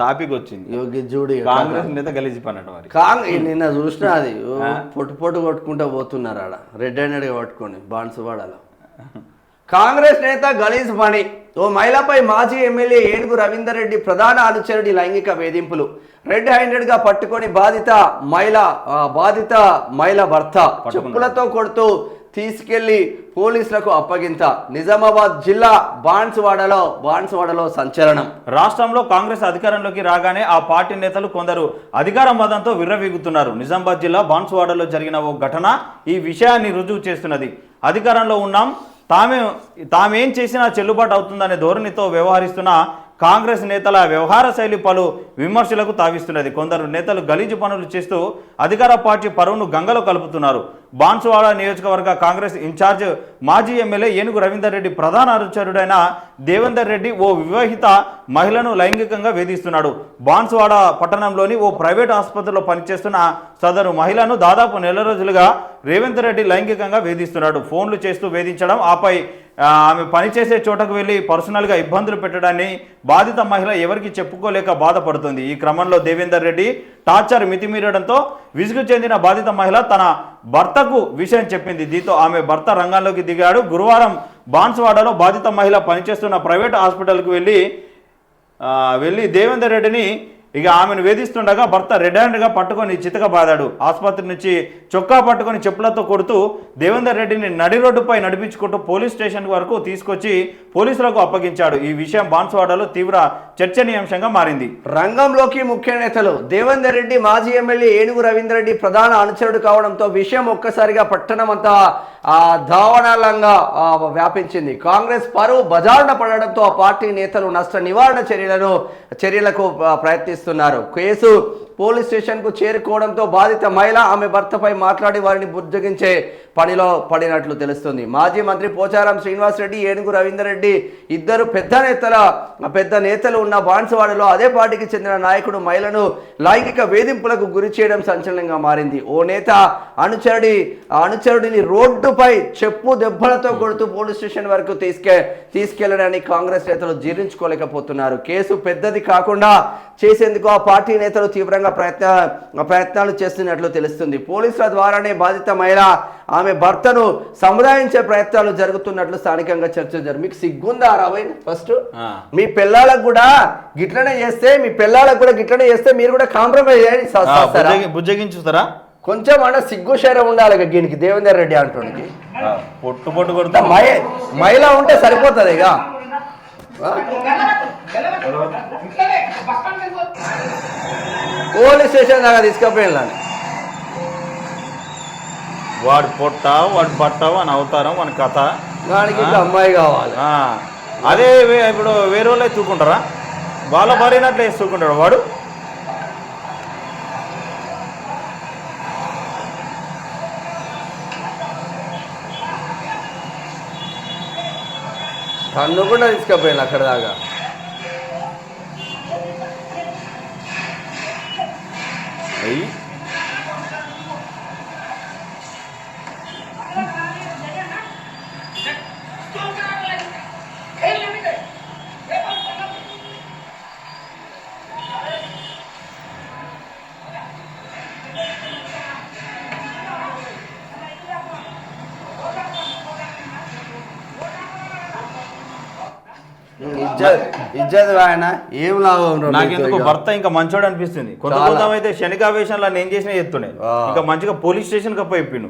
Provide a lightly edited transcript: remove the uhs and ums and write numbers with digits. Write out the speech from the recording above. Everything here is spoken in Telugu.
టాపిక్ వచ్చింది. యోగి జూడి కాంగ్రెస్ నేత గలీజ్ పన్నట్టు మరి నిన్న చూసిన అది పొట్టు కొట్టుకుంటా పోతున్నారు ఆడ రెడ్ హ్యాండెడ్గా పట్టుకొని బాన్సువాడలో. కాంగ్రెస్ నేత గలీజ్ పని. ఓ మహిళపై మాజీ ఎమ్మెల్యే ఏనుగు రవీందర్ రెడ్డి ప్రధాన అనుచరుడి లైంగిక వేధింపులు. రెడ్ హ్యాండెడ్గా పట్టుకొని బాధిత మహిళ భర్త చెప్పులతో కొడుతూ తీసుకెళ్లి పోలీసులకు అప్పగింత. నిజామాబాద్ జిల్లా బాన్సువాడలో సంచలనం. రాష్ట్రంలో కాంగ్రెస్ అధికారంలోకి రాగానే ఆ పార్టీ నేతలు కొందరు అధికార మదంతో విర్రవీగుతున్నారు. నిజామాబాద్ జిల్లా బాన్సువాడలో జరిగిన ఓ ఘటన ఈ విషయాన్ని రుజువు చేస్తున్నది. అధికారంలో ఉన్నాం, తామేం చేసినా చెల్లుబాటు అవుతుందనే ధోరణితో వ్యవహరిస్తున్న కాంగ్రెస్ నేతల వ్యవహార శైలి పలు విమర్శలకు తావిస్తున్నది. కొందరు నేతలు గలీజు పనులు చేస్తూ అధికార పార్టీ పరువును గంగలో కలుపుతున్నారు. బాన్సువాడ నియోజకవర్గ కాంగ్రెస్ ఇన్ఛార్జ్ మాజీ ఎమ్మెల్యే ఏనుగు రవీందర్ రెడ్డి ప్రధాన అనుచరుడైన దేవేందర్ రెడ్డి ఓ వివాహిత మహిళను లైంగికంగా వేధిస్తున్నాడు. బాన్సువాడ పట్టణంలోని ఓ ప్రైవేట్ ఆసుపత్రిలో పనిచేస్తున్న సదరు మహిళను దాదాపు నెల రోజులుగా రేవంత్ రెడ్డి లైంగికంగా వేధిస్తున్నాడు. ఫోన్లు చేస్తూ వేధించడం, ఆపై ఆమె పనిచేసే చోటకు వెళ్ళి పర్సనల్గా ఇబ్బందులు పెట్టడాన్ని బాధిత మహిళ ఎవరికి చెప్పుకోలేక బాధపడుతుంది. ఈ క్రమంలో దేవేందర్ రెడ్డి టార్చర్ మితిమీరడంతో విసుగు చెందిన బాధిత మహిళ తన భర్తకు విషయం చెప్పింది. దీంతో ఆమె భర్త రంగంలోకి దిగాడు. గురువారం బాన్సువాడలో బాధిత మహిళ పనిచేస్తున్న ప్రైవేట్ హాస్పిటల్కు వెళ్ళి దేవేందర్ రెడ్డిని ఆమెను వేధిస్తుండగా భర్త రెడ్ హ్యాండ్గా పట్టుకొని చితకబాదాడు. ఆసుపత్రి నుంచి చొక్కా పట్టుకొని చెప్పులతో కొడుతూ దేవేందర్ రెడ్డిని నడి రోడ్డుపై నడిపించుకుంటూ పోలీస్ స్టేషన్ వరకు తీసుకొచ్చి పోలీసులకు అప్పగించాడు. ఈ విషయం బాన్సువాడలో తీవ్ర చర్చనీయాంశంగా మారింది. రంగంలోకి ముఖ్య నేతలు. దేవేందర్ రెడ్డి మాజీ ఎమ్మెల్యే ఏనుగు రవీందర్ రెడ్డి ప్రధాన అనుచరుడు కావడంతో విషయం ఒక్కసారిగా పట్టణమంతా దావానలంగా వ్యాపించింది. కాంగ్రెస్ పరువు బజారున పడడంతో ఆ పార్టీ నేతలు నష్ట నివారణ చర్యలకు ప్రయత్నిస్తున్నారు. కేసు పోలీస్ స్టేషన్కు చేరుకోవడంతో బాధిత మహిళ ఆమె భర్తపై మాట్లాడి వారిని బుజ్జగించే పనిలో పడినట్లు తెలుస్తుంది. మాజీ మంత్రి పోచారం శ్రీనివాసరెడ్డి, ఏనుగు రవీందర్ రెడ్డి ఇద్దరు పెద్ద నేతలు ఉన్న బాన్సువాడలో అదే పార్టీకి చెందిన నాయకుడు మహిళను లైంగిక వేధింపులకు గురి చేయడం సంచలనంగా మారింది. ఓ నేత అనుచరుడిని రోడ్డుపై చెప్పు దెబ్బలతో కొడుతూ పోలీస్ స్టేషన్ వరకు తీసుకెళ్లడాన్ని కాంగ్రెస్ నేతలు జీర్ణించుకోలేకపోతున్నారు. కేసు పెద్దది కాకుండా చేసేందుకు ఆ పార్టీ నేతలు తీవ్రంగా ప్రయత్నాలు చేస్తున్నట్లు తెలుస్తుంది. పోలీసుల ద్వారానే బాధిత మహిళ ఆమె భర్తను సముదాయించే ప్రయత్నాలు జరుగుతున్నట్లు స్థానికంగా చర్చ జరిగింది. మీకు సిగ్గుందా రాబోయ్? ఫస్ట్ మీ పిల్లలకు కూడా గిట్లనే చేస్తే మీరు కూడా కాంప్రమైజ్ అయ్యి బుజ్జగించుతారా? కొంచెం అన్న సిగ్గు శరం ఉండాలి. దీనికి దేవేందర్ రెడ్డి అంటున్నాకి పొట్టు కొడుతా మహిళ ఉంటే సరిపోతుంది. ఇక పోలీస్ స్టేషన్ దాకా తీసుకుపోయినాను. వాడు పొట్ట వాడు బట్ట అని అవతారం మన కథ. వాడికి అమ్మాయి కావాలి. అదే ఇప్పుడు వేరే వాళ్ళు తూకుంటారా? వాళ్ళ భార్యనట్లే తూకుంటాడు వాడు. తన్ను కూడా తీసుకుపోయాను అక్కడ దాకా. ఇజ్జత్ ఆయన ఏం లాభం? నాకెందుకు భర్త ఇంకా మంచోడు అనిపిస్తుంది. కొంతమంది అయితే శనికావేశంలో నేను చేసిన ఎత్తుండే ఇంకా మంచిగా పోలీస్ స్టేషన్ కప్ప చెప్పిండు.